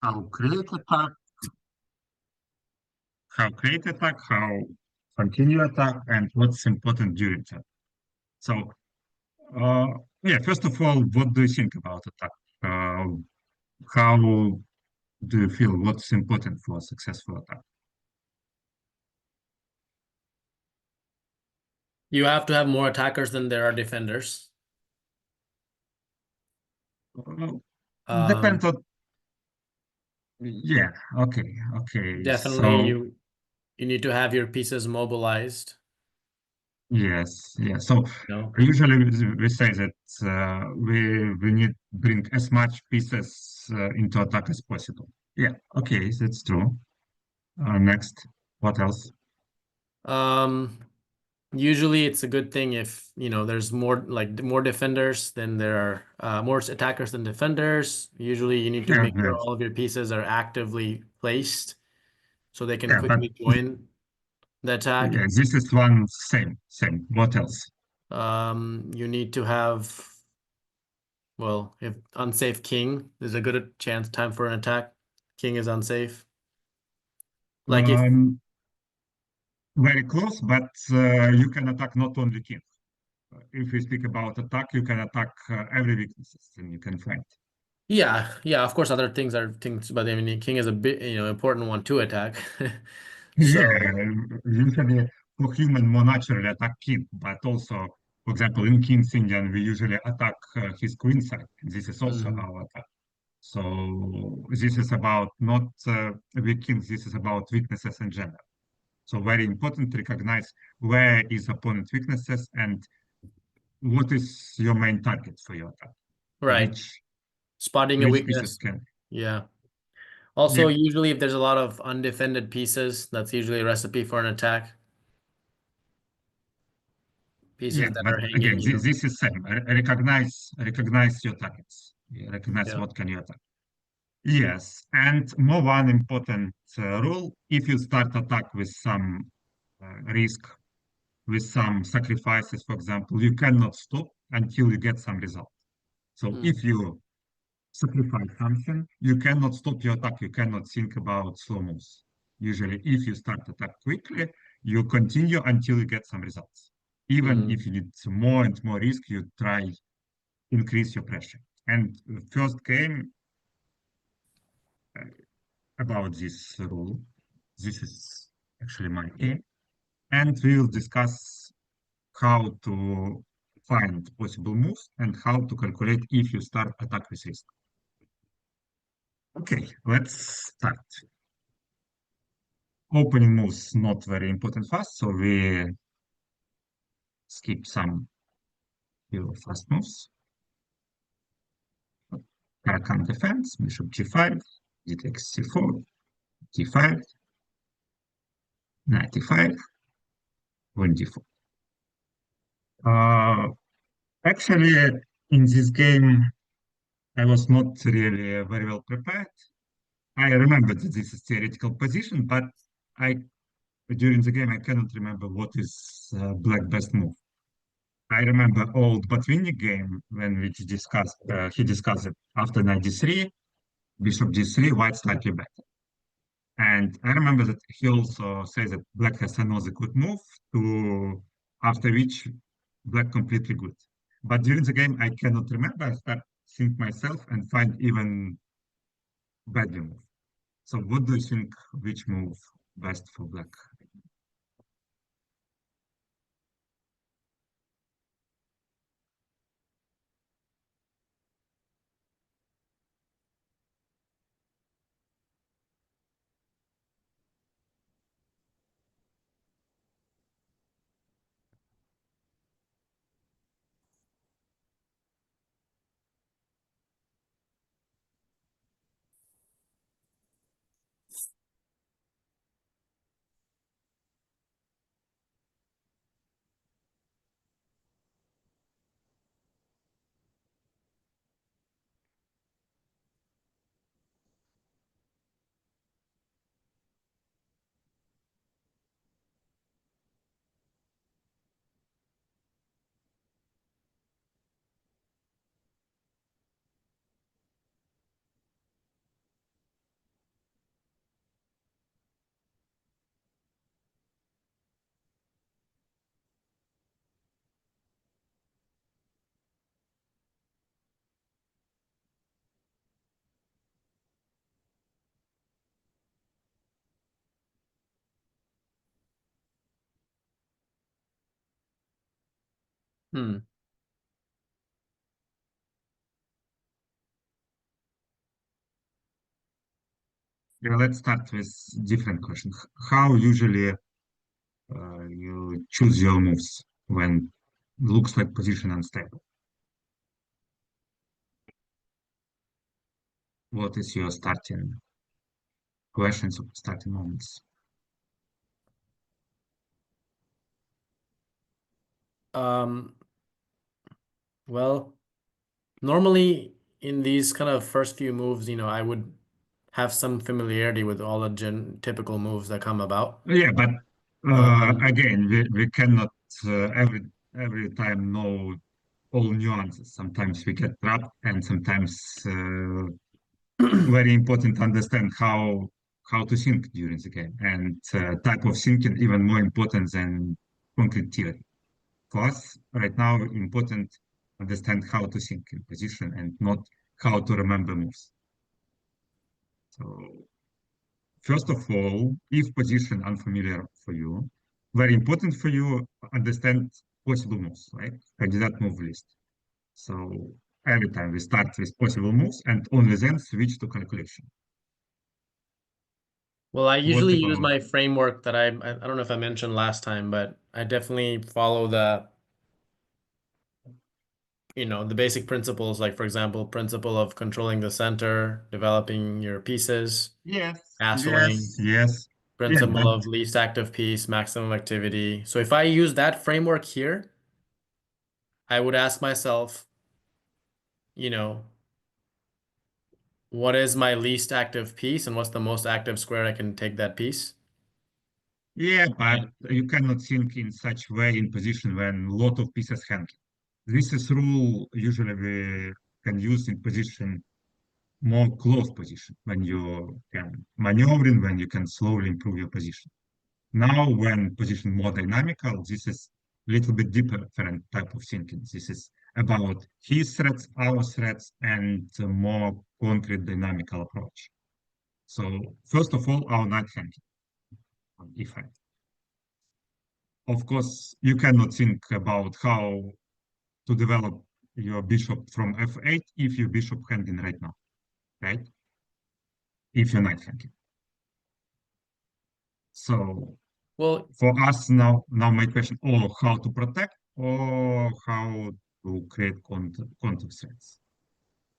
How create attack, how continue attack, and what's important during that. So, uh, yeah, first of all, what do you think about attack? Uh, how do you feel what's important for a successful attack? You have to have more attackers than there are defenders. Uh, Um, Depends on, yeah, okay. Definitely So, you need to have your pieces mobilized. yes, yeah. So, No. usually we say that we need bring as much pieces into attack as possible. Yeah, okay, that's true. Next, what else? Um, Usually it's a good thing if, there's more defenders than there are more attackers than defenders. Usually you need to Yeah, make sure yes, all of your pieces are actively placed so they can yeah, but quickly join the attack. yeah, this is one same. What else? You need to have, well, if unsafe king, there's a good chance time for an attack. King is unsafe. Like if Um, Very close, but you can attack not only king. If we speak about attack, you can attack every weaknesses and you can find. Yeah, of course other things are things, but I mean king is a bit, important one to attack. Yeah, So, usually for human more naturally attack king, but also, for example, in King's Indian, we usually attack his queen side. This is also mhm. our attack. So this is about not weak kings, this is about weaknesses in general. So very important to recognize where is opponent weaknesses and what is your main target for your attack. Right. Which Spotting a which pieces weakness. can. Yeah. Also, Yeah, usually if there's a lot of undefended pieces, that's usually a recipe for an attack. yeah, Pieces that but are hanging, again, this is same. Recognize your targets. Yeah, recognize Yeah. what can you attack. Yes, and more one important rule: if you start attack with some risk, with some sacrifices, for example, you cannot stop until you get some result. So Mm. if you sacrifice something, you cannot stop your attack. You cannot think about slow moves. Usually, if you start attack quickly, you continue until you get some results. Even Mm. if you need more and more risk, you try increase your pressure. And the first game uh, about this rule, this is actually my aim, and we will discuss how to find possible moves and how to calculate if you start attack with risk. Okay, let's start. Opening moves not very important fast, so we skip some few fast moves. Caracan defense, bishop g5, d takes c4, d5, knight e5, queen d4. Actually, in this game, I was not really very well prepared. I remember that this is theoretical position, but I during the game I cannot remember what is black best move. I remember old Botvinnik game when we discussed he discussed it after knight d3, bishop d3, white slightly better. And I remember that he also says that black has another good move to after which black completely good. But during the game I cannot remember. I start think myself and find even badly move. So what do you think which move best for black? Hmm. Yeah, let's start with different question. How usually you choose your moves when looks like position unstable? What is your starting questions or starting moments? Um, well, normally in these kind of first few moves, I would have some familiarity with all the typical moves that come about. Yeah, but Um, again, we cannot every time know all nuances. Sometimes we get trapped, and sometimes very important to understand how to think during the game, and type of thinking even more important than concrete theory. For us, right now, important understand how to think in position and not how to remember moves. So first of all, if position unfamiliar for you, very important for you understand possible moves, right? Candidate move list. So every time we start with possible moves and only then switch to calculation. well, I What usually use about, my framework that I don't know if I mentioned last time, but I definitely follow the basic principles, like for example, principle of controlling the center, developing your pieces, yes, castling, yes, yes. Yeah, principle but of least active piece, maximum activity. So if I use that framework here, I would ask myself, you know, what is my least active piece and what's the most active square I can take that piece? yeah, but And you cannot think in such way in position when lot of pieces hang. This is rule usually we can use in position more close position when you can maneuvering, when you can slowly improve your position. Now, when position more dynamical, this is a little bit different type of thinking. This is about his threats, our threats, and a more concrete dynamical approach. So first of all, our knight hanging on e5. Of course, you cannot think about how to develop your bishop from f8 if your bishop hanging right now, right? If you're knight hanging. So well, for us now my question, or how to protect, or how to create counter threats,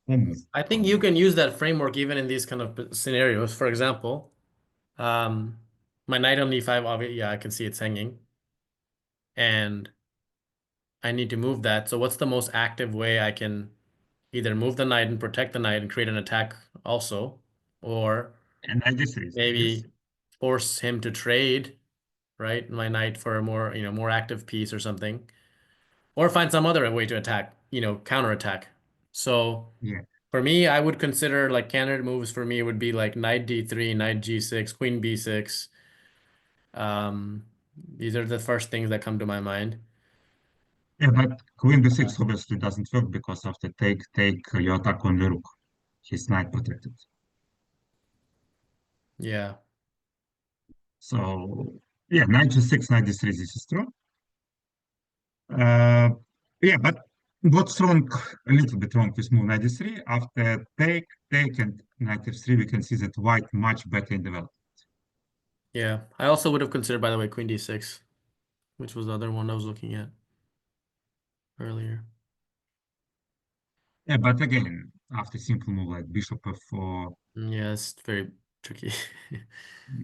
or move I think from you them. can use that framework even in these kind of scenarios. For example, um, my knight on e5, obviously, yeah, I can see it's hanging, and I need to move that. So what's the most active way I can either move the knight and protect the knight and create an attack also, or And I disagree with this. maybe force him to trade, right? My knight for a more active piece or something, or find some other way to attack, counterattack. So Yeah, for me, I would consider like candidate moves for me would be like knight d3, knight g6, queen b6. Um, these are the first things that come to my mind. yeah, but queen b6 obviously doesn't work because of the take your attack on the rook. He's knight protected. Yeah. So yeah, knight g6, knight d3, this is true. Uh, yeah, but what's wrong, a little bit wrong with move knight d3? After take, and knight f3, we can see that white much better in development. Yeah. I also would have considered, by the way, queen d6, which was the other one I was looking at earlier. Yeah, but again, after simple move like bishop f4, Yeah, it's very tricky.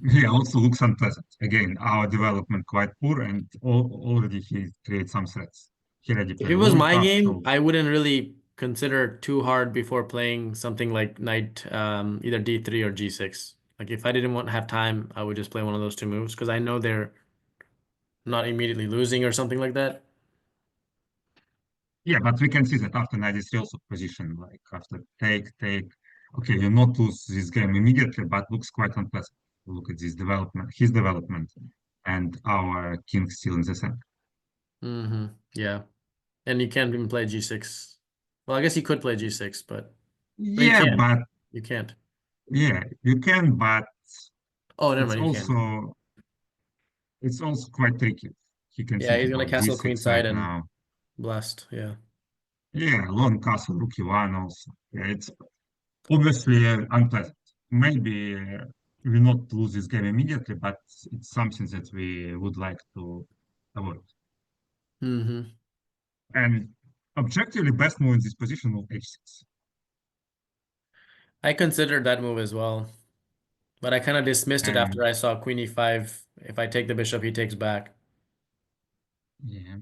yeah, also looks unpleasant. Again, our development quite poor, and already he creates some threats. He already If play it was low my tough, game, so I wouldn't really consider too hard before playing something like knight either d3 or g6. Like if I didn't want to have time, I would just play one of those two moves because I know they're not immediately losing or something like that. yeah, but we can see that after knight is also position, like after take. Okay, you not lose this game immediately, but looks quite unpleasant. Look at this development, his development, and our king still in the center. Yeah. And you can't even play g6. Well, I guess you could play g6, but no, you Yeah, can't. but You can't. yeah, you can, but Oh, never it's mind, you can. also it's also quite tricky. He can Yeah, think he's gonna about castle g6 queenside right and now. Blessed, yeah. Yeah, long castle, rook e1 also. Yeah, it's obviously unpleasant. Maybe we not lose this game immediately, but it's something that we would like to avoid. Mm-hmm. And objectively, best move in this position was h6. I considered that move as well, but I kind of dismissed it after And I saw queen e5. If I take the bishop, he takes back. yeah,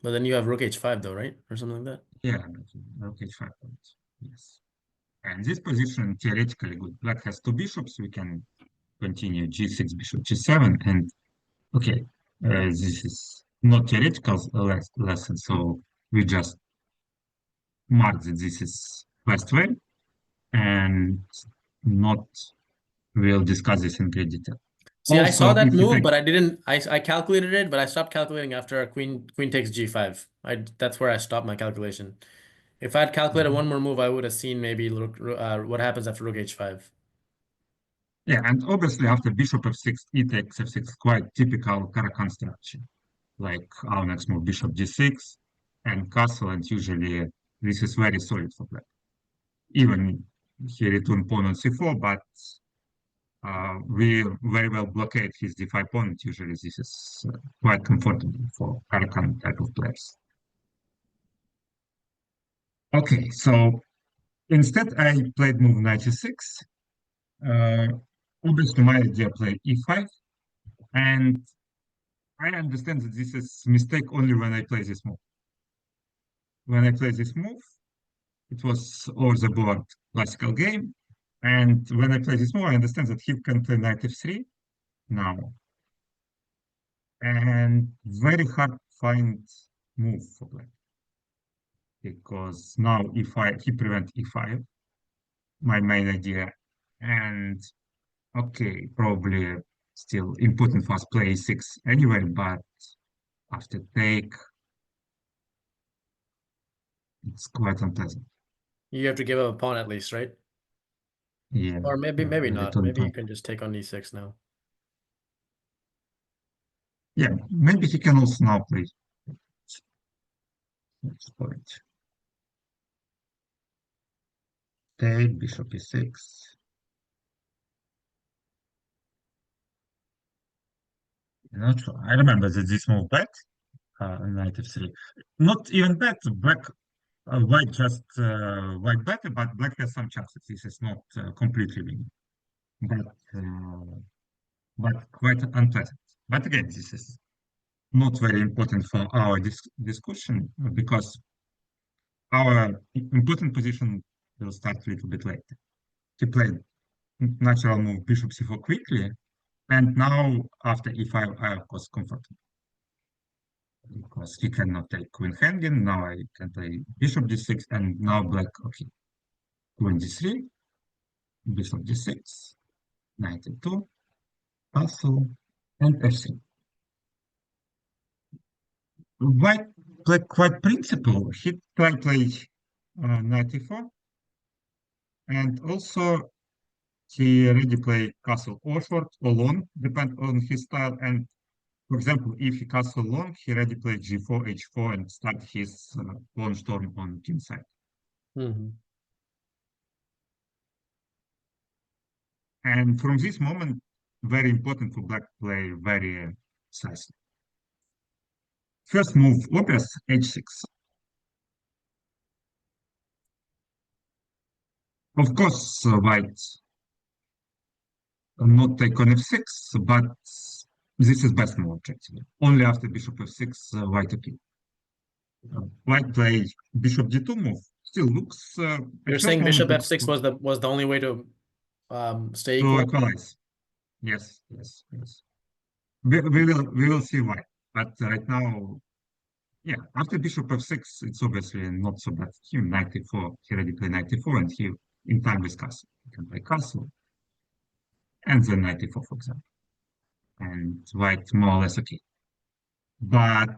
But then you have rook h5 though, right? Or something like that. yeah, rook h5 points. Yes. And this position theoretically good. Black has two bishops. We can continue g6, bishop g7, and okay, this is not theoretical lesson, so we just mark that this is best way, and not we'll discuss this in great detail. See, I saw Also, that if you move, take, but I didn't. I calculated it, but I stopped calculating after a queen takes g5. That's where I stopped my calculation. If I had calculated one more move, I would have seen maybe what happens after rook h5. yeah, and obviously after bishop f6, e takes f6, quite typical Karakan structure. Like our next move, bishop g6 and castle, and usually this is very solid for black. Even he returned pawn on c4, but we very well blockade his d5 pawn. Usually this is quite comfortable for Karakan type of players. Okay, so instead I played move knight g6. Uh, Obviously my idea play e5, and I understand that this is mistake only when I play this move. When I play this move, it was over the board classical game. And when I play this move, I understand that he can play knight f3 now. And very hard to find move for black. Because now e5, he prevent e5, my main idea. And okay, probably still important for us play e6 anyway, but after take, it's quite unpleasant. You have to give up a pawn at least, right? Yeah, Or maybe not. return Maybe you pawn. can just take on e6 now. Yeah, maybe he can also now play next point. Take bishop e6. Not sure. I remember that this move bet, knight f3. Not even bet, black, white just white better, but black has some chances. This is not completely winning, but quite unpleasant. But again, this is not very important for our discussion because our important position will start a little bit later. He played natural move bishop c4 quickly, and now after e5, I of course comfortable because he cannot take queen hanging. Now I can play bishop d6, and now black, okay, queen d3, bishop d6, knight e2, castle, and f3. White played quite principle. He tried play knight e4, and also he already played castle or short or long, depend on his style. And for example, if he castle long, he already played g4, h4, and start his pawn storm on king side. Mm-hmm. And from this moment, very important for black to play very precisely. First move, obvious, h6. Of course, white not take on f6, but this is best move objectively. Only after bishop f6, white appeal. White play bishop d2 move. Still looks You're at first saying moment bishop looks f6 was the only way to stay to equal? equalize. Yes, yes, yes. We will see why. But right now, yeah, after bishop f6, it's obviously not so bad. He 94, he already played 94, and he in time with castle. He can play castle and then 94, for example. And white more or less okay. But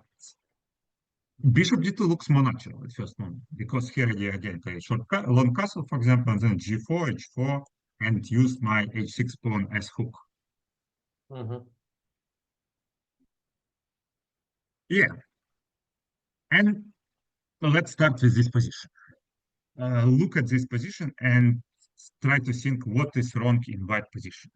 bishop d2 looks more natural at first moment because here again play long castle, for example, and then g4, h4, and used my h6 pawn as hook. Mm-hmm. Yeah, And let's start with this position. Look at this position and try to think what is wrong in white position.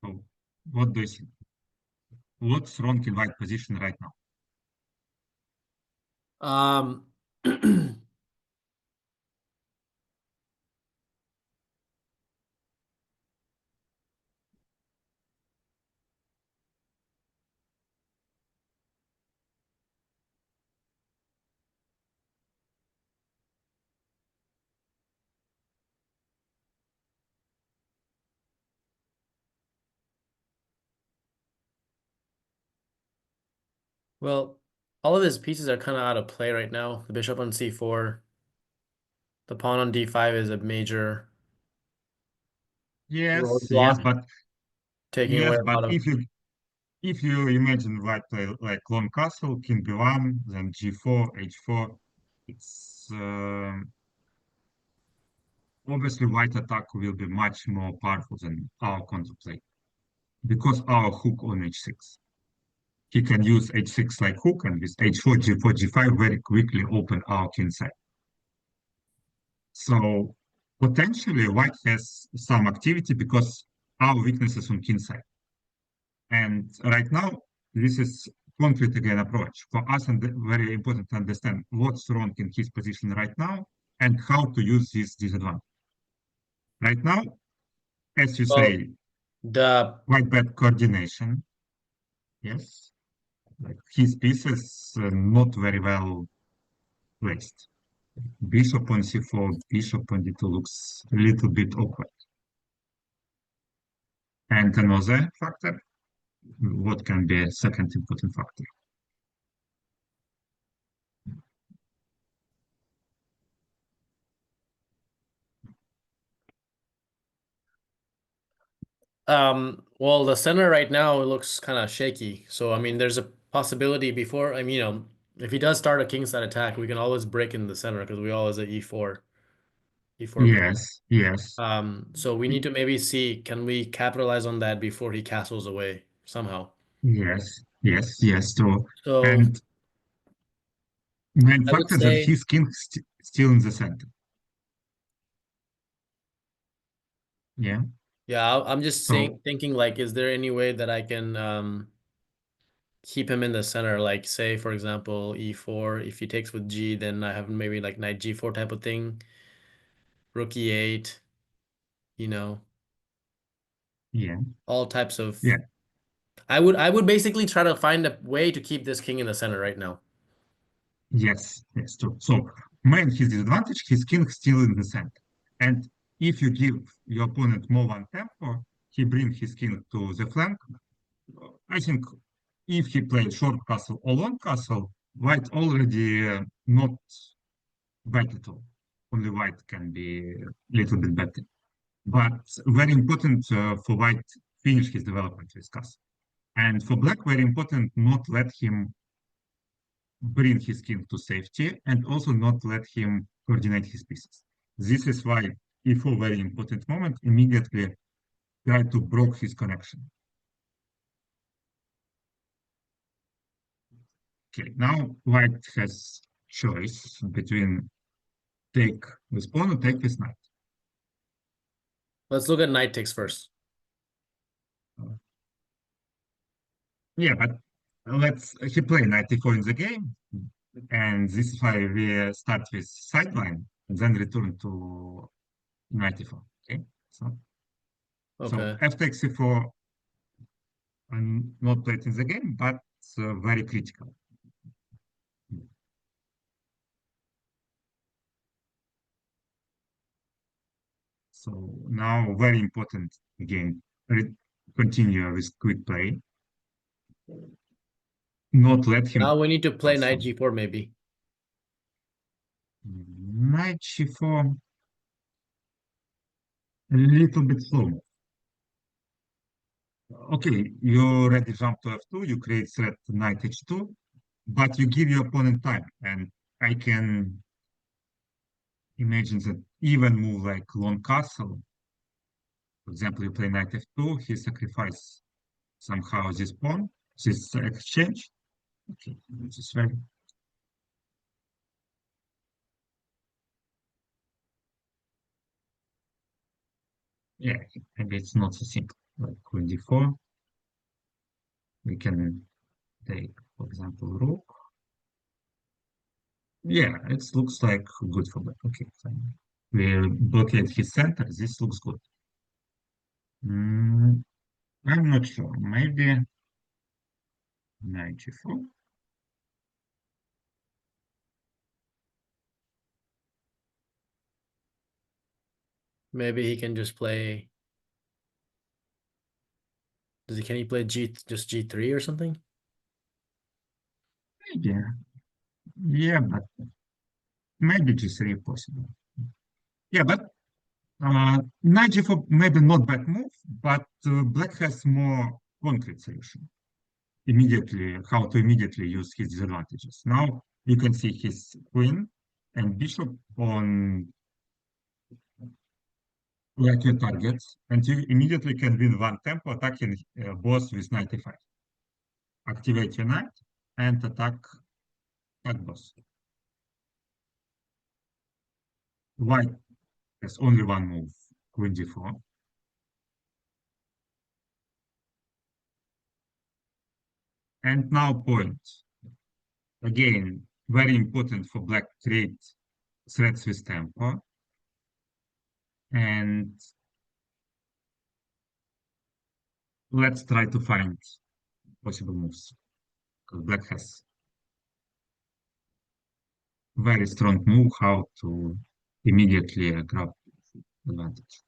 So what do you think? What's wrong in white position right now? Um, well, all of his pieces are kind of out of play right now. The bishop on c4, the pawn on d5 is a major Yes, yes, roadblock, but taking away a lot of. if you imagine white play like long castle, king b1, then g4, h4, it's obviously white attack will be much more powerful than our counterplay because our hook on h6. He can use h6 like hook and with h4, g4, g5 very quickly open our king side. So potentially white has some activity because our weakness is on king side. And right now, this is conflict again approach for us, and very important to understand what's wrong in his position right now and how to use this disadvantage. Right now, as you Well, say, the quite bad coordination. Yes, like his pieces not very well placed. Bishop on c4, bishop on d2 looks a little bit awkward. And another factor, what can be a second important factor? well, the center right now looks kind of shaky. So I mean, there's a possibility before. I mean, if he does start a kingside attack, we can always break in the center because we always at e4 break. Yes, yes, So we need to maybe see, can we capitalize on that before he castles away somehow? yes, yes, yes, true. So And main I would factor that say, his king still in the center. Yeah. yeah, I'm just So thinking like, is there any way that I can keep him in the center? Like, say, for example, e4. If he takes with g, then I have maybe like knight g4 type of thing, rook e8. You know, yeah, all types of. yeah, I would basically try to find a way to keep this king in the center right now. yes, yes, true. So main his disadvantage, his king still in the center. And if you give your opponent more one tempo, he bring his king to the flank. I think if he played short castle or long castle, white already not bad at all. Only white can be a little bit better. But very important for white finish his development with castle. And for black, very important not let him bring his king to safety and also not let him coordinate his pieces. This is why e4 very important moment, immediately try to broke his connection. Okay, now white has choice between take with pawn or take with knight. Let's look at knight takes first. Yeah, but he play knight e4 in the game, and this is why we start with sideline and then return to knight e4. Okay, so Okay. f takes e4 not played in the game, but very critical. So now very important again, continue with quick play. Not let him Now we need to play knight also. g4 maybe. Knight g4, a little bit slow. Okay, you already jump to f2, you create threat to knight h2, but you give your opponent time, and I can imagine that even move like long castle. For example, you play knight f2, he sacrifices somehow this pawn, this exchange. Okay, this is very. Yeah, maybe it's not so simple. Like queen d4, we can take, for example, rook. Yeah, it looks like good for black. Okay, fine. We blockade his center. This looks good. I'm not sure. Maybe knight g4. Maybe he can just play. Can he play just g3 or something? Maybe. Yeah, but maybe g3 possible. Yeah, but knight g4 maybe not bad move, but black has more concrete solution. Immediately, how to immediately use his disadvantages. Now you can see his queen and bishop on like your targets, and you immediately can win one tempo attacking boss with 95. Activate your knight and attack boss. White has only one move, queen d4. And now point. Again, very important for black to create threats with tempo. And let's try to find possible moves. Because black has very strong move how to immediately grab advantage.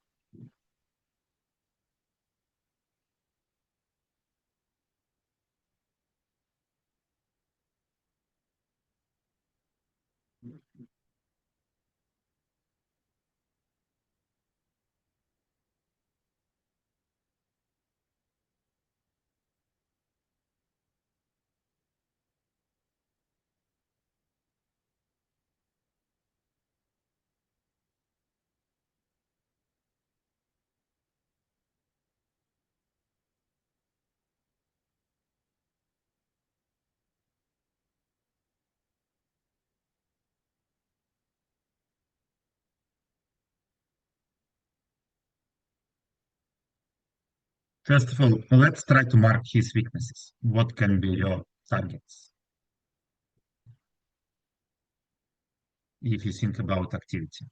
First of all, let's try to mark his weaknesses. What can be your targets if you think about activity?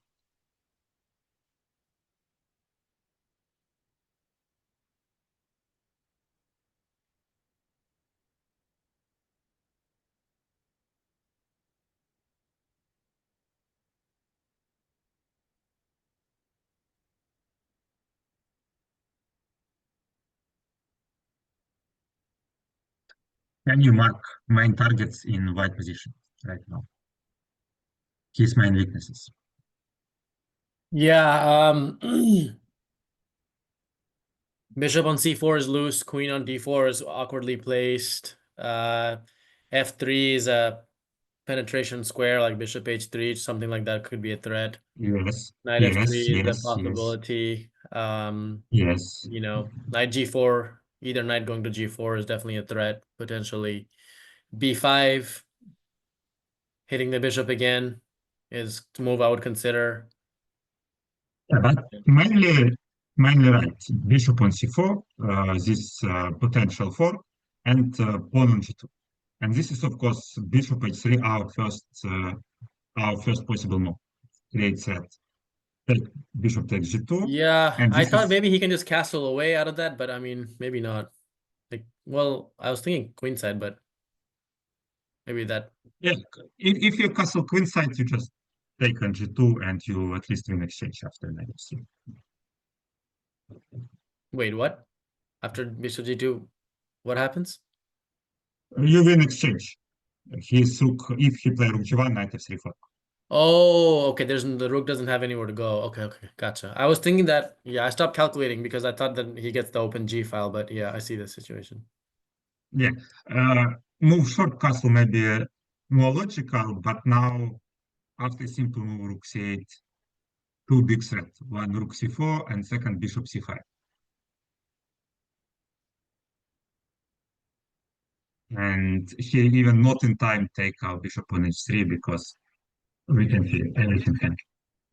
Can you mark main targets in white position right now? His main weaknesses. Yeah, bishop on c4 is loose, queen on d4 is awkwardly placed. F3 is a penetration square, like bishop h3, something like that could be a threat. Yes, Knight yes, f3 is a yes, yes, possibility. yes. Knight g4, either knight going to g4 is definitely a threat, potentially. b5, hitting the bishop again is the move I would consider. Yeah, but mainly right. Bishop on c4, this potential fork, and pawn on g2. And this is, of course, bishop h3, our first possible move. Create threat. Take bishop takes g2, Yeah, and I this thought is maybe he can just castle away out of that, but I mean, maybe not. Like, well, I was thinking queenside, but maybe that. yeah. If you castle queenside, you just take on g2, and you at least win exchange after knight h3. Wait, what? After bishop g2, what happens? You win exchange. He's rook. If he play rook g1, knight f3 fork. Oh, okay. The rook doesn't have anywhere to go. Okay, okay, gotcha. I was thinking that, yeah, I stopped calculating because I thought that he gets the open G file, but yeah, I see the situation. Yeah. Move short castle may be more logical, but now after simple move rook c8, two big threats. One rook c4 and second bishop c5. And he even not in time take our bishop on h3 because we can see everything can.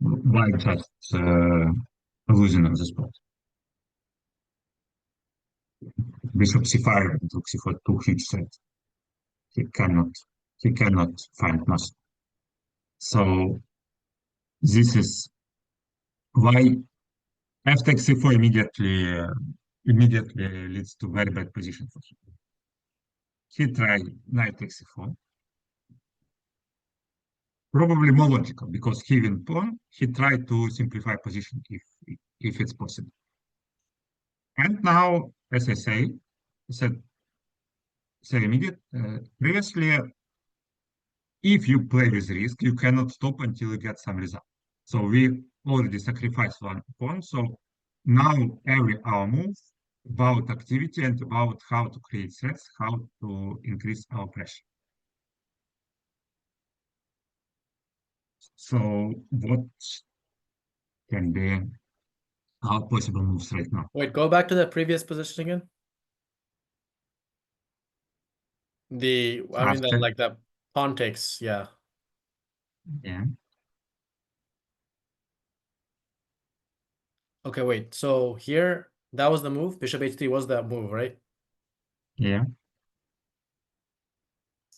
Why just losing on the spot? Bishop c5 and rook c4, two huge threats. He cannot he cannot find nothing. So this is why f takes c4 immediately leads to very bad position for him. He tried knight takes c4, probably more logical because he win pawn. He tried to simplify position if it's possible. And now, as I said immediate previously, if you play with risk, you cannot stop until you get some result. So we already sacrificed one pawn. So now every our move about activity and about how to create threats, how to increase our pressure. So what can be our possible moves right now? Wait, go back to the previous position again. I mean, After, like the pawn takes, yeah. yeah, Okay, wait. So here, that was the move. Bishop h3 was that move, right? yeah,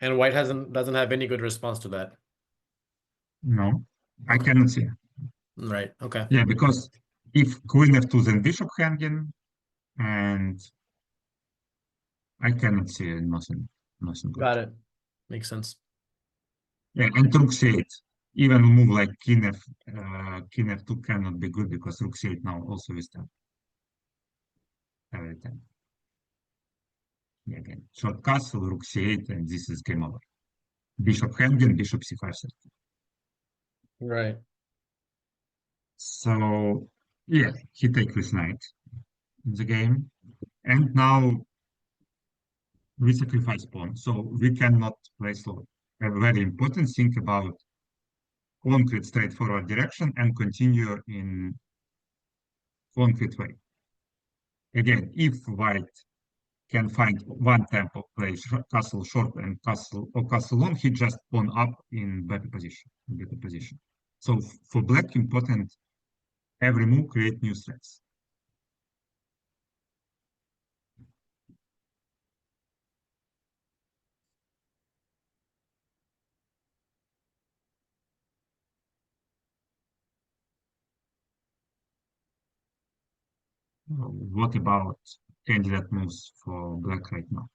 And white doesn't have any good response to that. no, I Okay. cannot see. Right. Okay. Yeah, because if queen f2 then bishop hanging, and I cannot see nothing good. Got it. Makes sense. Yeah, and rook c8. Even move like king f2 cannot be good because rook c8 now also is done every time. Yeah, again, short castle, rook c8, and this is game over. Bishop hanging, bishop c5. Right. So yeah, he take with knight in the game, and now we sacrifice pawn, so we cannot play slow. A very important thing about concrete straightforward direction and continue in concrete way. Again, if white can find one tempo play castle short and castle or castle long, he just pawn up in better position. So for black, important every move create new threats. What about candidate moves for black right now?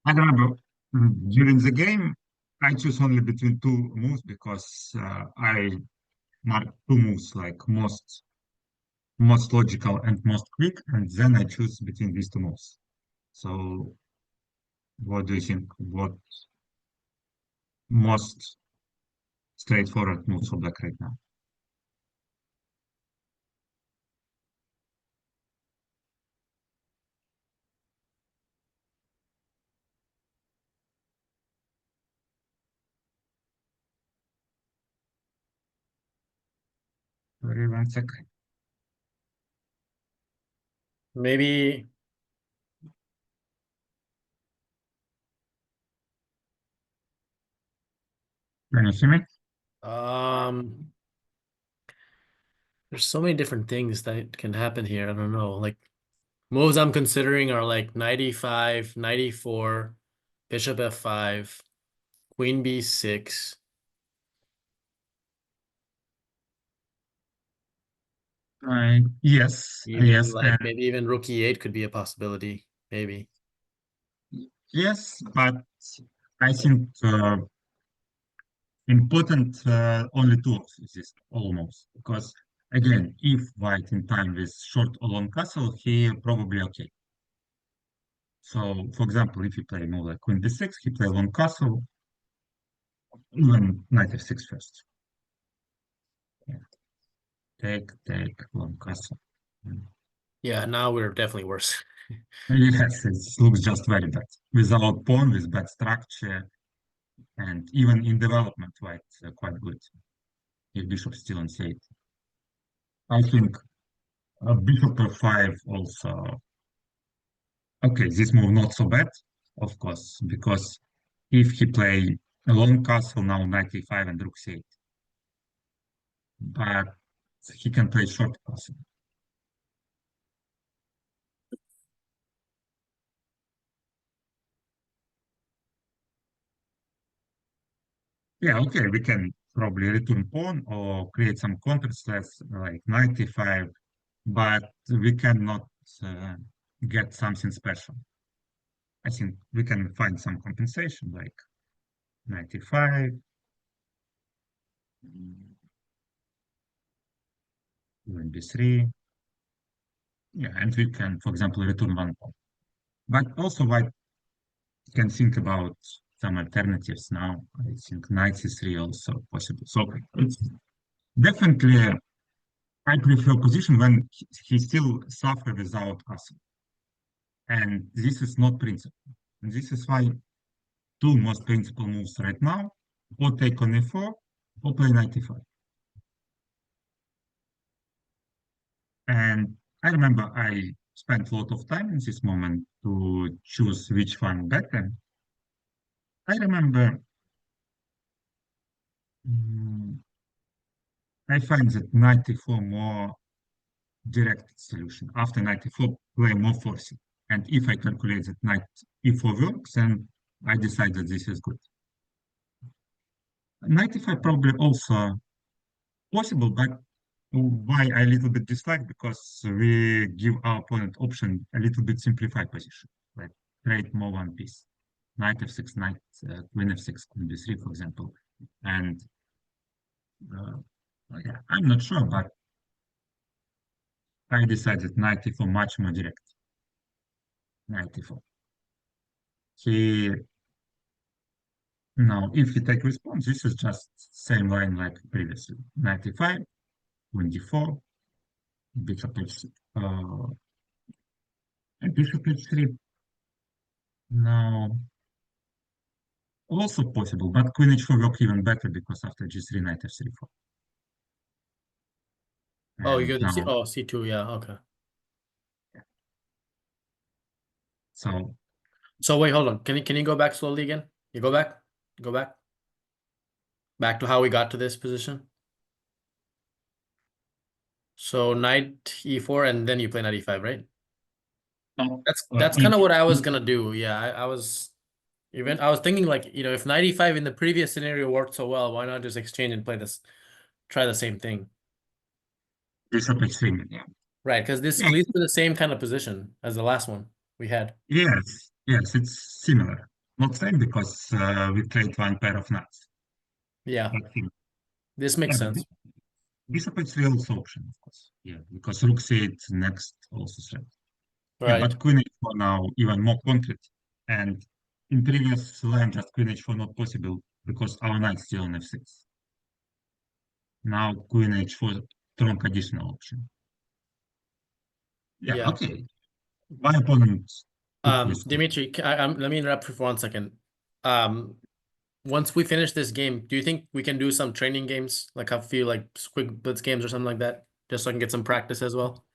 I remember during the game, I choose only between two moves because I mark two moves like most logical and most quick, and then I choose between these two moves. So what do you think? What most straightforward moves for black right now? Sorry, 1 second. Maybe. Can you see me? There's so many different things that can happen here. I don't know. Like moves I'm considering are like knight e5, knight e4, bishop f5, queen b6. Yes, Even yes, like maybe even rook e8 could be a possibility. Maybe. yes, but I think important only two of this almost because again, if white in time with short or long castle, he probably okay. So, for example, if you play more like queen b6, he play long castle, even knight f6 first. Yeah. Take long castle. Mm. Yeah, now we're definitely worse. Yes, it looks just very bad. Without pawn, with bad structure, and even in development, white quite good. If bishop still on c8. I think bishop f5 also. Okay, this move not so bad, of course, because if he play a long castle now knight e5 and rook c8, but he can play short castle. Yeah, okay, we can probably return pawn or create some counters like knight e5, but we cannot uh, get something special. I think we can find some compensation like knight e5, even b3. Yeah, and we can, for example, return one pawn. But also white can think about some alternatives now. I think knight c3 also possible. So it's definitely I prefer position when he still suffer without castle. And this is not principle. And this is why two most principal moves right now, or take on e4, or play knight e5. And I remember I spent a lot of time in this moment to choose which one better. I remember mm, I find that knight e4 more direct solution. After knight e4, play more forcing. And if I calculate that knight e4 works, then I decide that this is good. Knight e5 probably also possible, but why I little bit dislike because we give our opponent option a little bit simplified position, like trade more one piece, knight f6, knight queen f6, queen b3, for example. And uh, yeah, I'm not sure, but I decided knight e4 much more direct. Knight e4. He now, if you take response, this is just same line like previously. Knight e5, queen d4, bishop h, and bishop h3. Now, also possible, but queen h4 work even better because after g3, knight f3, 4. Oh, you And go to C. now, Oh, C2. Yeah. Okay. so So wait, hold on. Can you go back slowly again? You go back. Go back. Back to how we got to this position. So knight e4, and then you play knight e5, right? now, That's kind of what I was gonna do. Yeah, I was I was thinking like, if knight e5 in the previous scenario worked so well, why not just exchange and try the same thing? bishop h3, yeah. Right, because this Yeah, leads to the same kind of position as the last one we had. yes, yes, it's similar. Not same because we played one pair of nuts. Yeah, But this makes yeah, but sense. bishop h3 also option, of course. Yeah, because rook c8 next also threat. Yeah, Right. but queen h4 now even more concrete. And in previous line, just queen h4 not possible because our knight still on f6. Now queen h4 strong additional option. Yeah, Yeah. okay. My opponent took this. Dimitri, let me interrupt you for 1 second. Um, once we finish this game, do you think we can do some training games, like a few like quick blitz games or something like that, just so I can get some practice as well?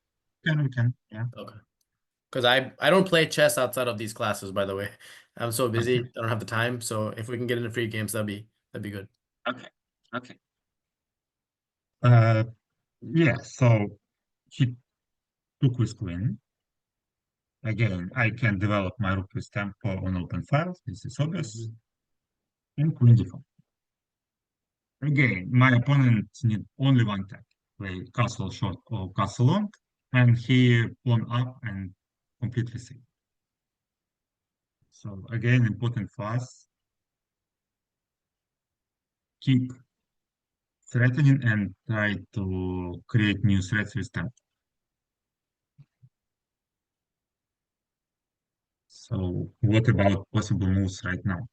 We can, yeah. Okay. Because I don't play chess outside of these classes, by the way. I'm so busy, Okay, I don't have the time. So if we can get into free games, that'd be good. okay, okay. Uh, yeah, so he took with queen. Again, I can develop my rook with tempo on open files. This is obvious. Mhm. And queen d4. Again, my opponent need only one tap. Play castle short or castle long, and he pawn up and completely safe. So again, important for us, keep threatening and try to create new threats with tempo. So what about possible moves right now?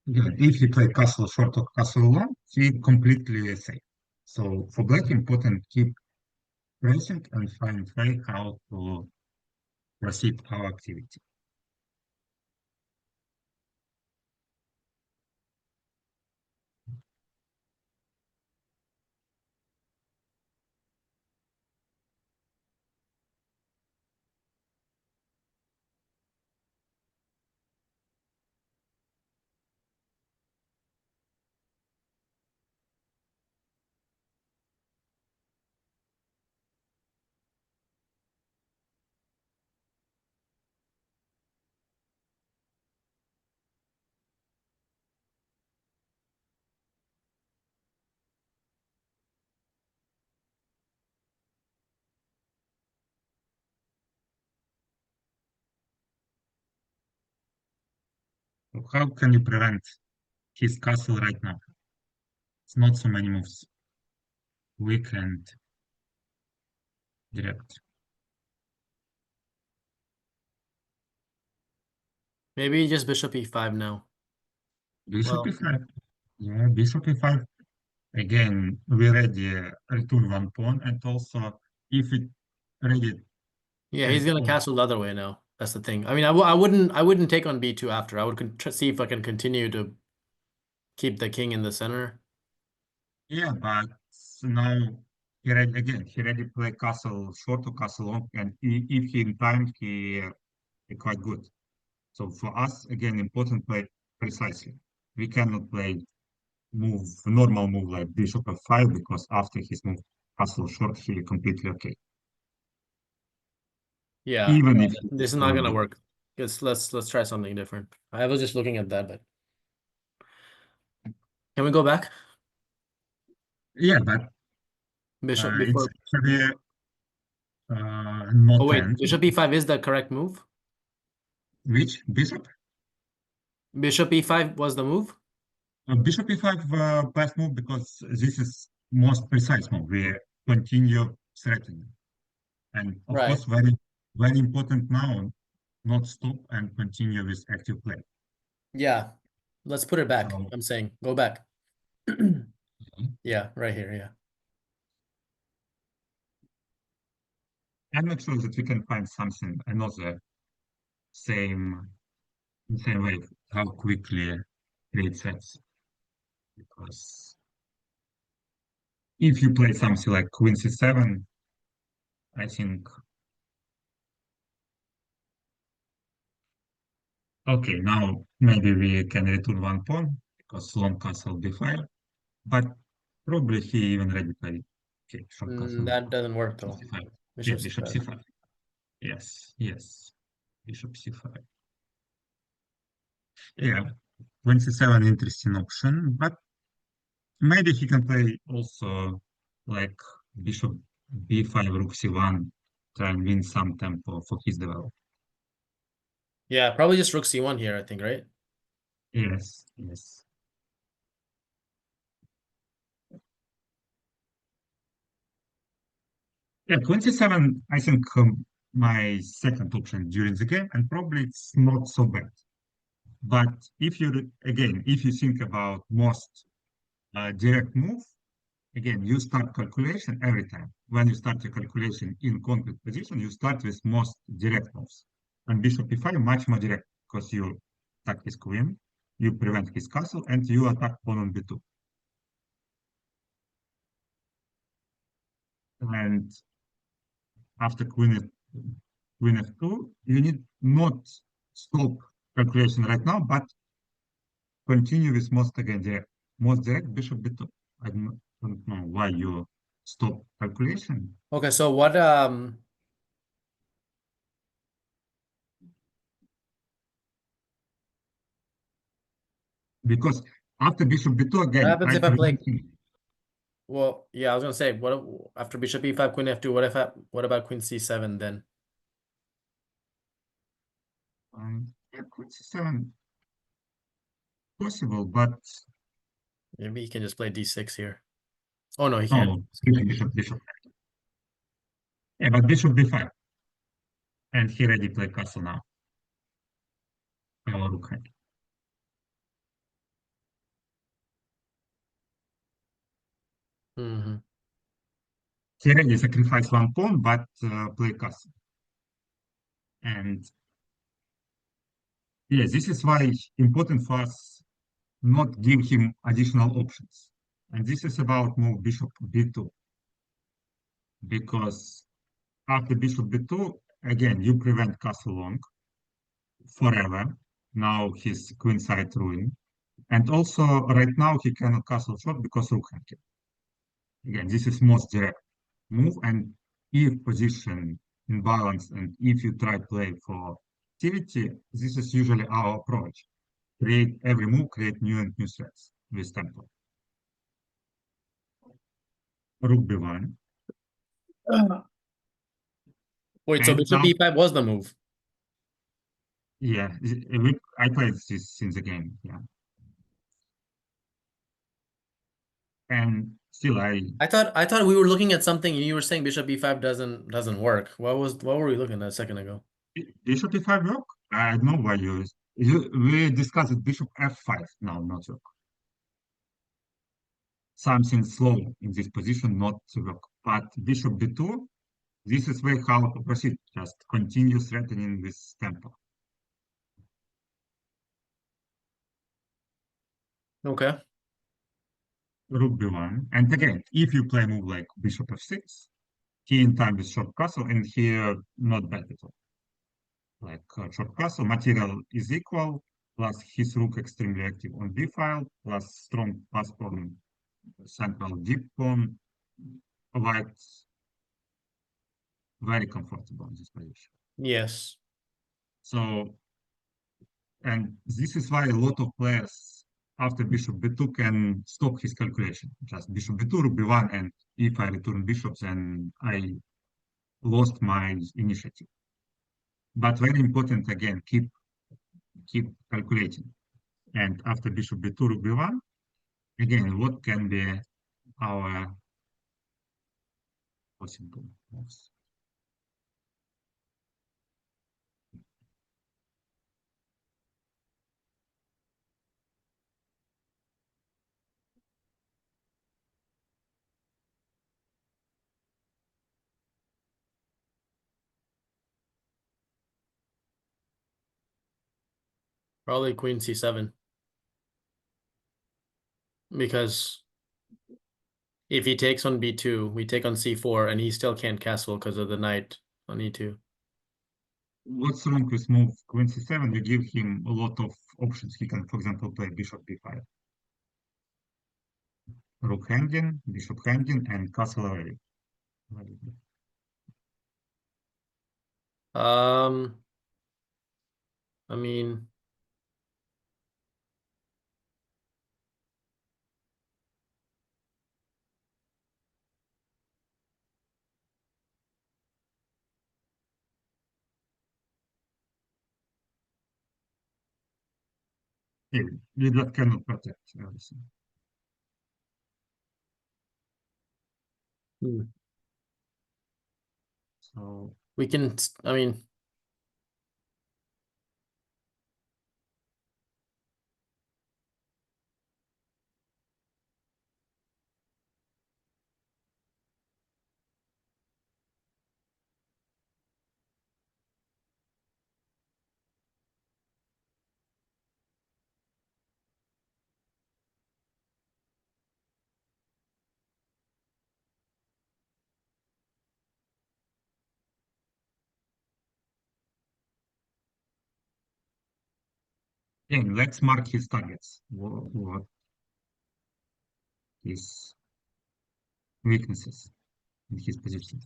Again, if he play castle short or castle long, he completely safe. So for black, important keep pressing and find way how to proceed our activity. So how can you prevent his castle right now? It's not so many moves. Weak and direct. Maybe just bishop e5 now. Bishop Well, e5. Yeah, bishop e5. Again, we already return one pawn, and also if it already yeah, he's take gonna pawn. castle the other way now. That's the thing. I mean, I wouldn't take on b2 after. I would see if I can continue to keep the king in the center. Yeah, but now he already play castle short or castle long, and if he in time he quite good. So for us, again, important play precisely. We cannot play normal move like bishop f5 because after his move castle short, he completely okay. Yeah, Even no, if this he's is not not gonna good. work. Let's try something different. I was just looking at that, but can we go back? Yeah, but Bishop it's before. actually Oh not wait, end. bishop e5 is the correct move. Which bishop? Bishop e5 was the move. Bishop e5 best move because this is most precise move. We continue threatening. And of Right. course, very, very important now, not stop and continue with active play. Yeah. Let's put it back. So I'm saying go back. Yeah, right here. Yeah. I'm not sure that we can find something another same same way how quickly create sets. Because if you play something like Queen C7, I think okay, now maybe we can return one pawn because long castle b5, but probably he even ready played okay, short castle long That doesn't work bishop though. c5. Yeah, Bishop bishop c5. c5. Yes, yes. Bishop c5. Yeah, Queen c7 interesting option, but maybe he can play also like bishop b5, rook c1, try and win some tempo for his development. Yeah, probably just rook c1 here, I think, right? Yes, yes. Yeah, 27, I think my second option during the game, and probably it's not so bad. But if you, again, if you think about most direct move, again, you start calculation every time. When you start your calculation in concrete position, you start with most direct moves. And bishop e5 much more direct because you attack his queen, you prevent his castle, and you attack pawn on b2. And after queen f2, you need not stop calculation right now, but continue with most again direct. Most direct bishop b2. I don't know why you stop calculation. Okay, so what Because after bishop b2 what again, happens I if I play? prevent him. Well, yeah, I was gonna say, what after bishop e5, queen f2? What about queen c7 then? Yeah, queen c7 possible, but Maybe he can just play d6 here. Oh no, he can't. no, bishop. Yeah, but bishop b5, and he ready play castle now. Rook hand. Hmm. He ready sacrifice one pawn, but play castle. And yeah, this is why important for us not give him additional options. And this is about move bishop b2, because after bishop b2, again, you prevent castle long forever. Now his queen side ruined. And also, right now, he cannot castle short because rook hand. Again, this is most direct move. And if position in balance and if you try play for activity, this is usually our approach. Create every move, create new and new threats with tempo. Rook b1. Wait, so And bishop now, e5 was the move. yeah, I played this in the game. Yeah. And still, I thought we were looking at something and you were saying bishop e5 doesn't work. What were we looking at a second ago? bishop e5 rook. I don't know why we discussed bishop f5 now, not rook. Something slow in this position, not rook. But bishop b2, this is way how to proceed. Just continue threatening with tempo. Okay. Rook b1. And again, if you play move like bishop f6, he in time with short castle, and here not bad at all. Like short castle, material is equal, plus his rook extremely active on b file, plus strong pass pawn, central deep pawn, white very comfortable in this position. Yes. So, and this is why a lot of players after bishop b2 can stop his calculation. Just bishop b2, rook b1, and if I return bishops, then I lost my initiative. But very important again, keep calculating. And after bishop b2, rook b1, again, what can be our possible moves? Probably queen c7. Because if he takes on b2, we take on c4, and he still can't castle because of the knight on e2. What's wrong with move queen c7? You give him a lot of options. He can, for example, play bishop b5, rook hanging, bishop hanging, and castle away. Um, I mean, Yeah, you just cannot protect everything. hmm. So We can, I mean, again, let's mark his targets. What his weaknesses in his position.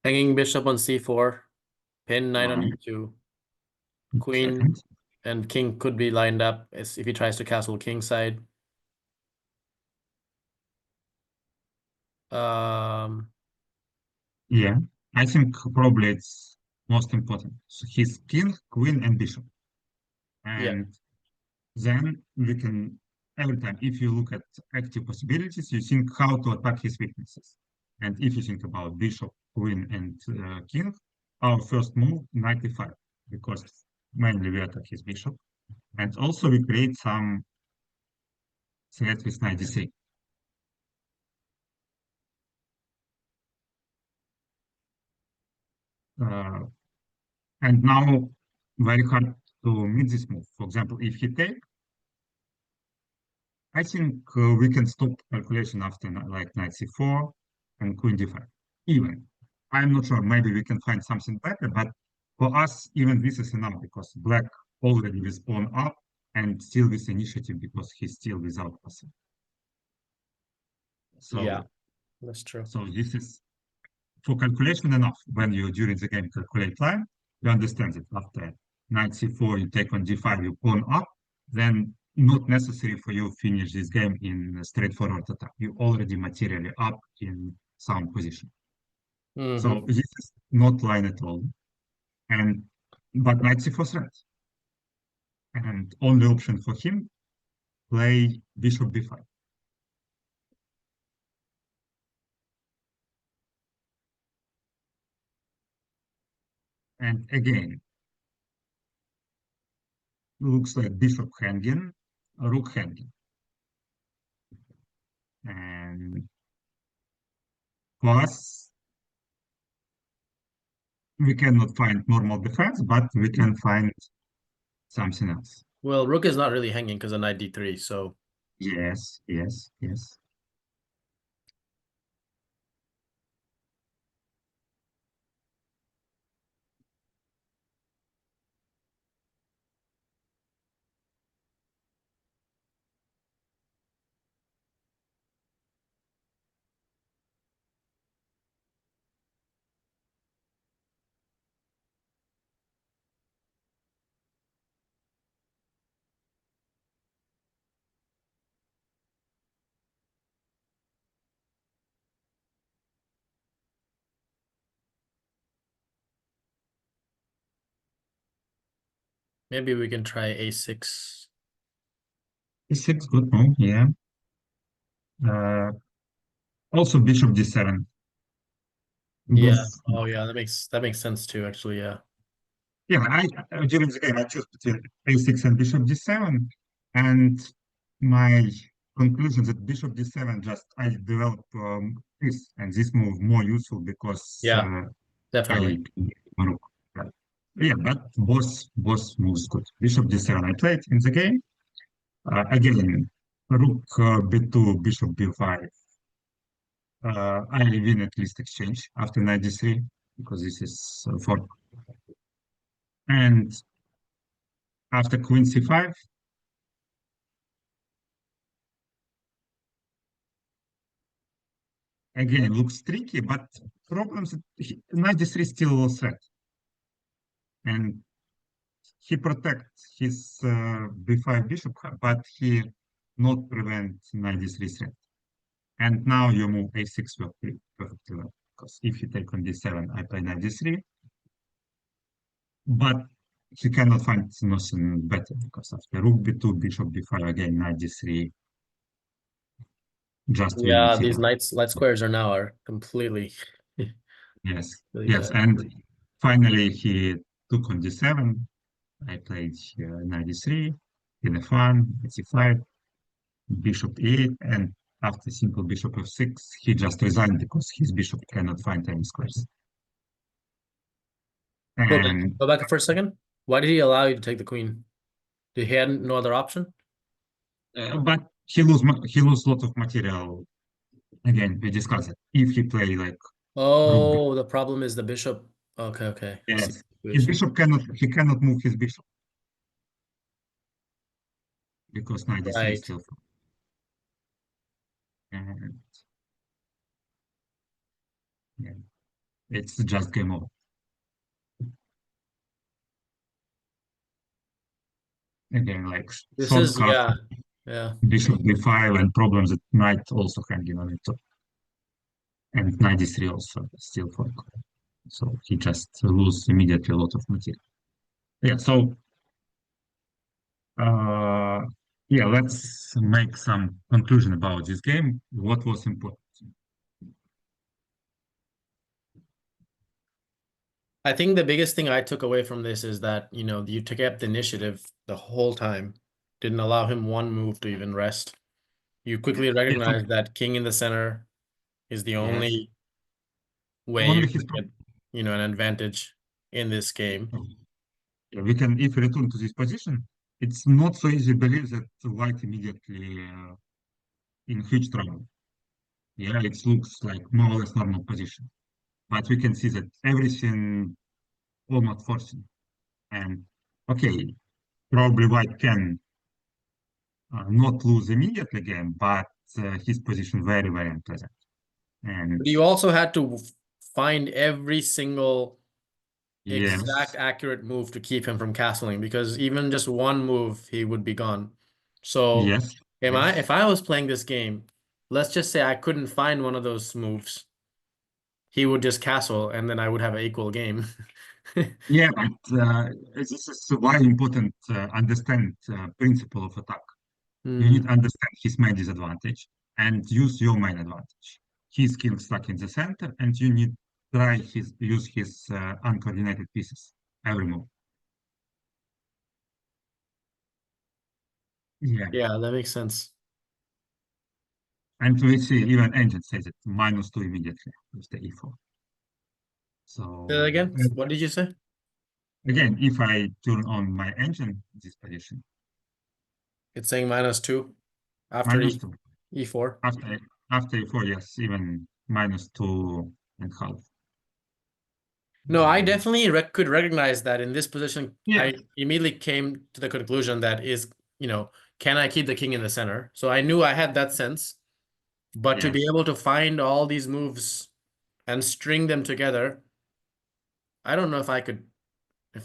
hanging bishop on c4, pin knight on One e2, queen second. and king could be lined up as if he tries to castle king side. Yeah, I think probably it's most important. So his king, queen, and bishop. Yeah. And then we can, every time, if you look at active possibilities, you think how to attack his weaknesses. And if you think about bishop, queen, and king, our first move, knight e5, because mainly we attack his bishop. And also we create some threat with knight d3. And now very hard to meet this move. For example, if he take, I think we can stop calculation after like knight c4 and queen d5. Even. I'm not sure, maybe we can find something better, but for us, even this is enough because black already with pawn up and still with initiative because he's still without passing. Yeah, So, that's true. so this is for calculation enough. When you during the game calculate line, you understand that after knight c4 you take on d5, you pawn up, then not necessary for you finish this game in a straightforward attack. You already materially up in sound position. So this is not line at all. And but knight c4 threat. And only option for him, play bishop b5. And again, looks like bishop hanging, rook hanging. And plus, we cannot find normal defense, but we can find something else. Well, rook is not really hanging because of knight d3, so Yes, yes, yes. maybe we can try a6. E6, good move, yeah. Uh, also bishop d7. Yeah. Move. Oh yeah, that makes sense too, actually. Yeah. Yeah, during the game I choose between a6 and bishop d7, and my conclusion that bishop d7 just I develop this and this move more useful because Yeah, I definitely. rook. Right. Yeah, but both moves good. Bishop d7 I played in the game. Again, rook b2, bishop b5. I win at least exchange after knight d3 because this is for and after queen c5. Again, looks tricky, but problems knight d3 still a threat, and he protects his b5 bishop, but he not prevent knight d3 threat. And now you move a6 will be perfectly well, because if you take on d7, I play knight d3, but he cannot find nothing better because after rook b2, bishop b5 again, knight d3, just winning Yeah, here. these light squares are completely Yes, Really yes, bad. and finally he took on d7. I played knight d3, in f1, c5, bishop e8, and after simple bishop f6, he just resigned because his bishop cannot find any squares. Go back. And Go back for a second. Why did he allow you to take the queen? Did he had no other option? but he lose lot of material. Again, we discussed it. If he play like rook b, Oh, the problem is the bishop. Okay, okay. I see yes, the his situation. bishop cannot move his bishop because knight d3 is Right. still free. And yeah, it's just game over. Again, like This is, shortcut, yeah. Yeah. bishop b5, and problems that knight also hanging on it too. And knight d3 also still for. So he just lose immediately a lot of material. Yeah, so uh, yeah, let's make some conclusion about this game. What was important? I think the biggest thing I took away from this is that, you took up the initiative the whole time. Didn't allow him one move to even rest. You quickly Yeah, so, recognized that king in the center is the yes, only way you only his could get, an advantage in this game. yeah, we can, if we return to this position, it's not so easy to believe that white immediately in huge trouble. Yeah, it looks like more or less normal position, but we can see that everything almost forcing. And okay, probably white can not lose immediately game, but his position very, very unpleasant. And But you also had to find every single exact yes, accurate move to keep him from castling because even just one move, he would be gone. So yes, if yes. I was playing this game, let's just say I couldn't find one of those moves, he would just castle and then I would have an equal game. Yeah, but this is why important understand principle of attack. You need Hmm. to understand his main disadvantage and use your main advantage. His king stuck in the center, and you need try use his uncoordinated pieces every move. Yeah, Yeah, that makes sense. and we see even engine says it -2 immediately with the e4. Say that So again. What did you say? again, if I turn on my engine, this position It's saying -2 after -2 E4. after e4, yes, even -2.5. No, I definitely could recognize that in this position. Yeah, I immediately came to the conclusion that can I keep the king in the center? So I knew I had that sense, but to be yes. able to find all these moves and string them together, I don't know if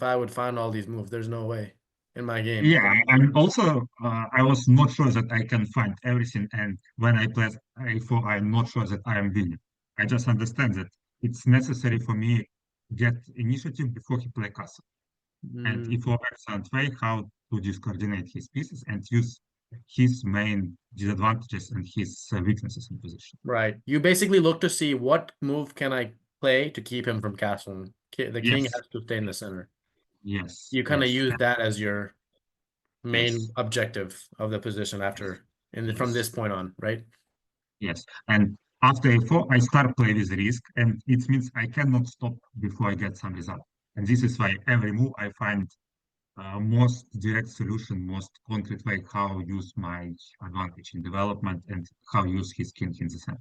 I would find all these moves. There's no way in my game. Yeah, and also I was not sure that I can find everything. And when I play A4, I'm not sure that I am winning. I just understand that it's necessary for me to get initiative before he play castle. And Mm, if excellent way how to discoordinate his pieces and use his main disadvantages and his weaknesses in position. right. You basically look to see what move can I play to keep him from castling. The king Yes, has to stay in the center. yes, You kind of yes, use that as your main yes, objective of the position from yes. this point on, right? Yes, and after A4, I start play with risk, and it means I cannot stop before I get some result. And this is why every move I find most direct solution, most concrete way how use my advantage in development and how use his king in the center.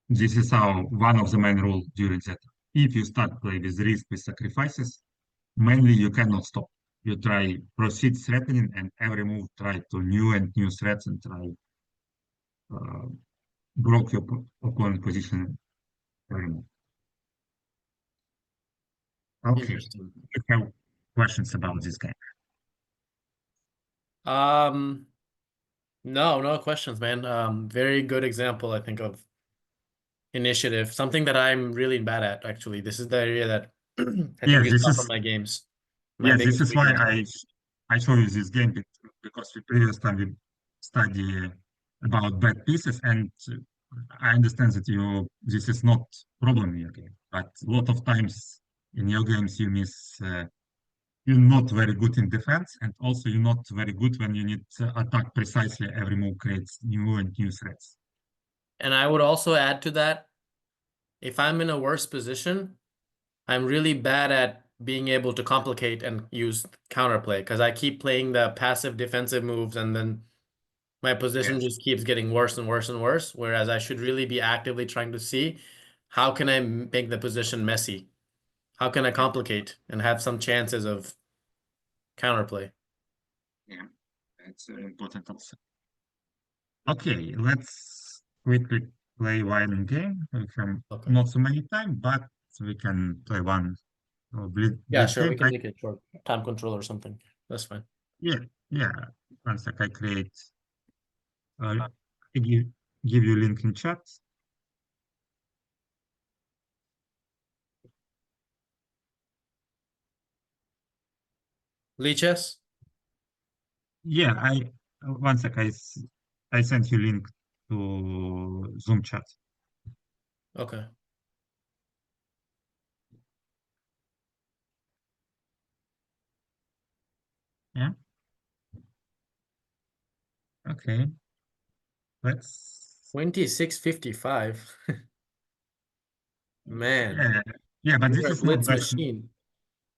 This is how one of the main rule during that. If you start play with risk with sacrifices, mainly you cannot stop. You try proceed threatening, and every move try to new and new threats and try uh, broke your opponent position very much. Okay, Interesting. I have questions about this game. Um, no questions, man. Very good example, I think, of initiative. Something that I'm really bad at, actually. This is the area that I think Yes, you this saw from is my games. My yes, this biggest is why weakness. I show you this game because the previous time we study. about bad pieces, and I understand that this is not problem in your game, but a lot of times in your games you miss. You're not very good in defense, and also you're not very good when you need to attack precisely. Every move creates new and new threats. And I would also add to that, if I'm in a worse position, I'm really bad at being able to complicate and use counterplay because I keep playing the passive defensive moves and then my position Yes, just keeps getting worse and worse and worse. Whereas I should really be actively trying to see how can I make the position messy? How can I yeah, complicate and have some chances of counterplay? yeah. That's important also. Okay, let's quickly play one game. We have Okay. not so many time, but we can play one Yeah, blitz sure. We game. can make it short. Time control or something. That's fine. Yeah, yeah. One sec, I create. I give you link in chat. Lichess? Yeah, one sec. I sent you link to Zoom chat. Okay. Yeah. Okay. Let's. 2655. Man, Yeah. Yeah, but this you're a is not blitz best. machine.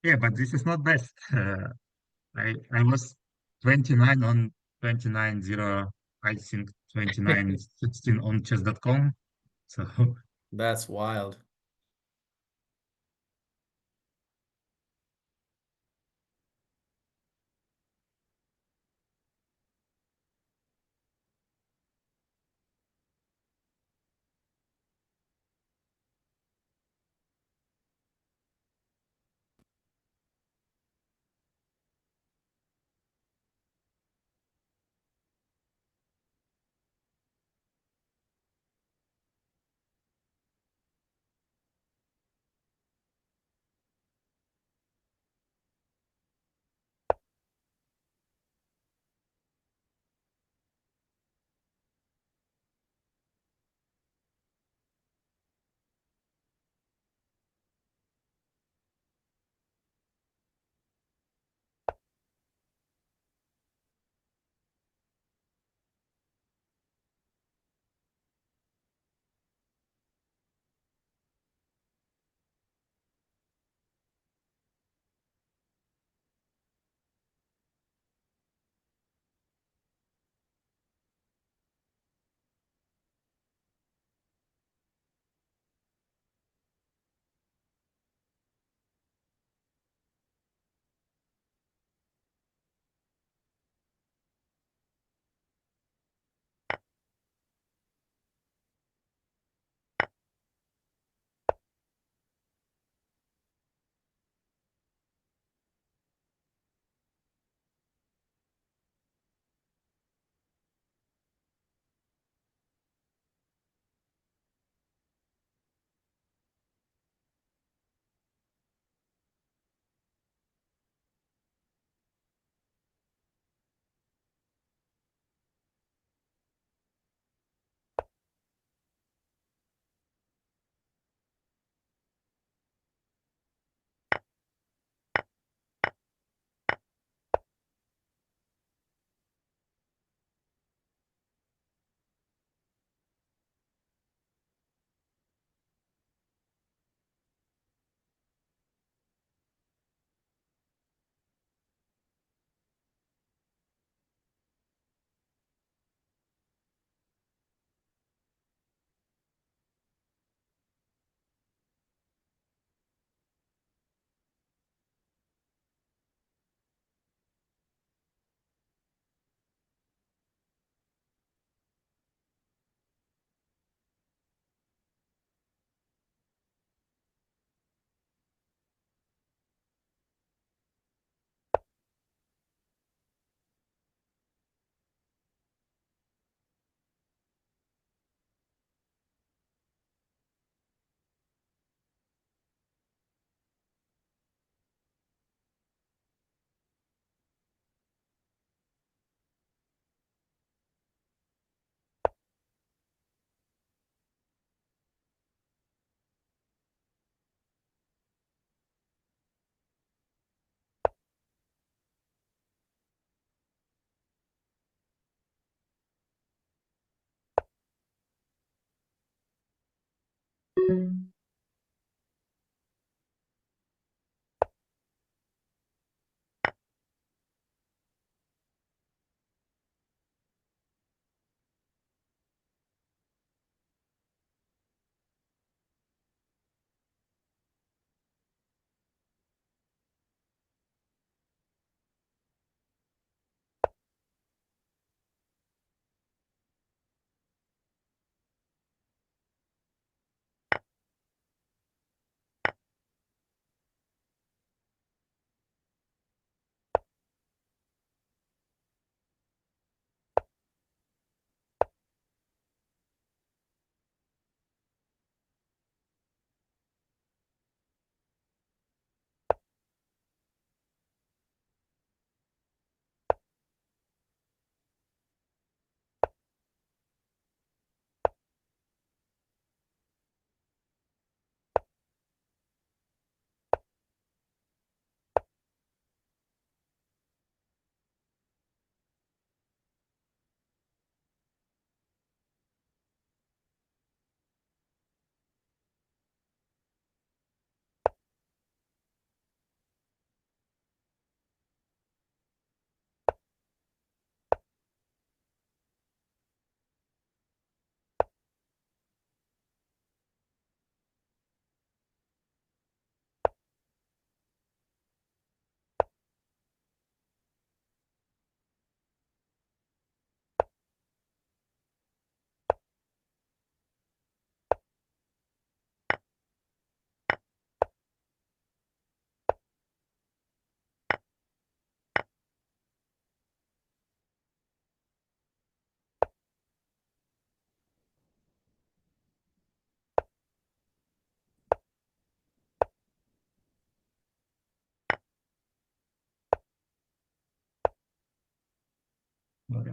Yeah, but this is not best. I was 29 on 29-0. I think 29-16 on chess.com. So That's wild. Okay.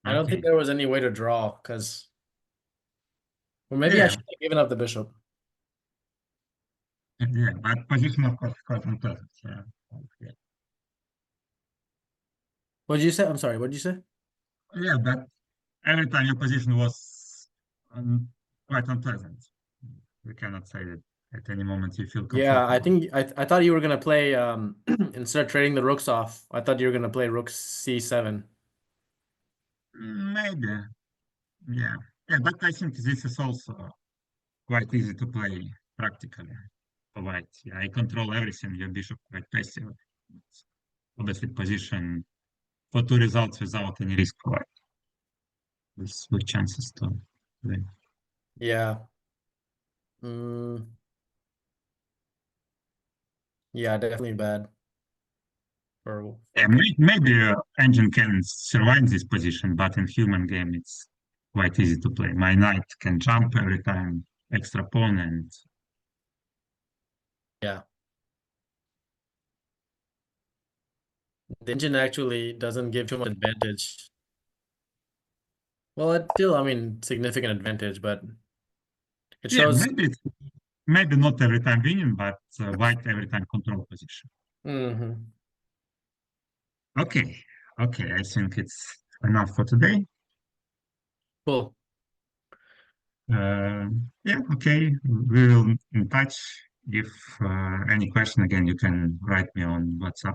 I don't think there was any way to draw because, or maybe I Yeah, should have given up the bishop. yeah, but position of course quite unpleasant. Yeah. Okay. What did you say? I'm sorry. What did you say? Yeah, but every time your position was quite unpleasant. We cannot say that at any moment you feel Yeah, I comfortable. think I thought you were gonna play instead of trading the rooks off, I thought you were gonna play rook c7. Maybe, yeah. Yeah, but I think this is also quite easy to play practically. For white, yeah, I control everything. Your bishop quite passive. It's obviously position for two results without any risk for white. With chances to win. Yeah. Mm, yeah, definitely bad for Yeah, okay. maybe engine can survive this position, but in human game it's quite easy to play. My knight can jump every time, extra pawn, and Yeah. The engine actually doesn't give too much advantage. Well, it's still, I mean, significant advantage, but it yeah, shows. maybe not every time winning, but white every time control position. Mhm. Okay, okay, I think it's enough for today. Cool. Yeah, okay, we will in touch. If any question again, you can write me on WhatsApp.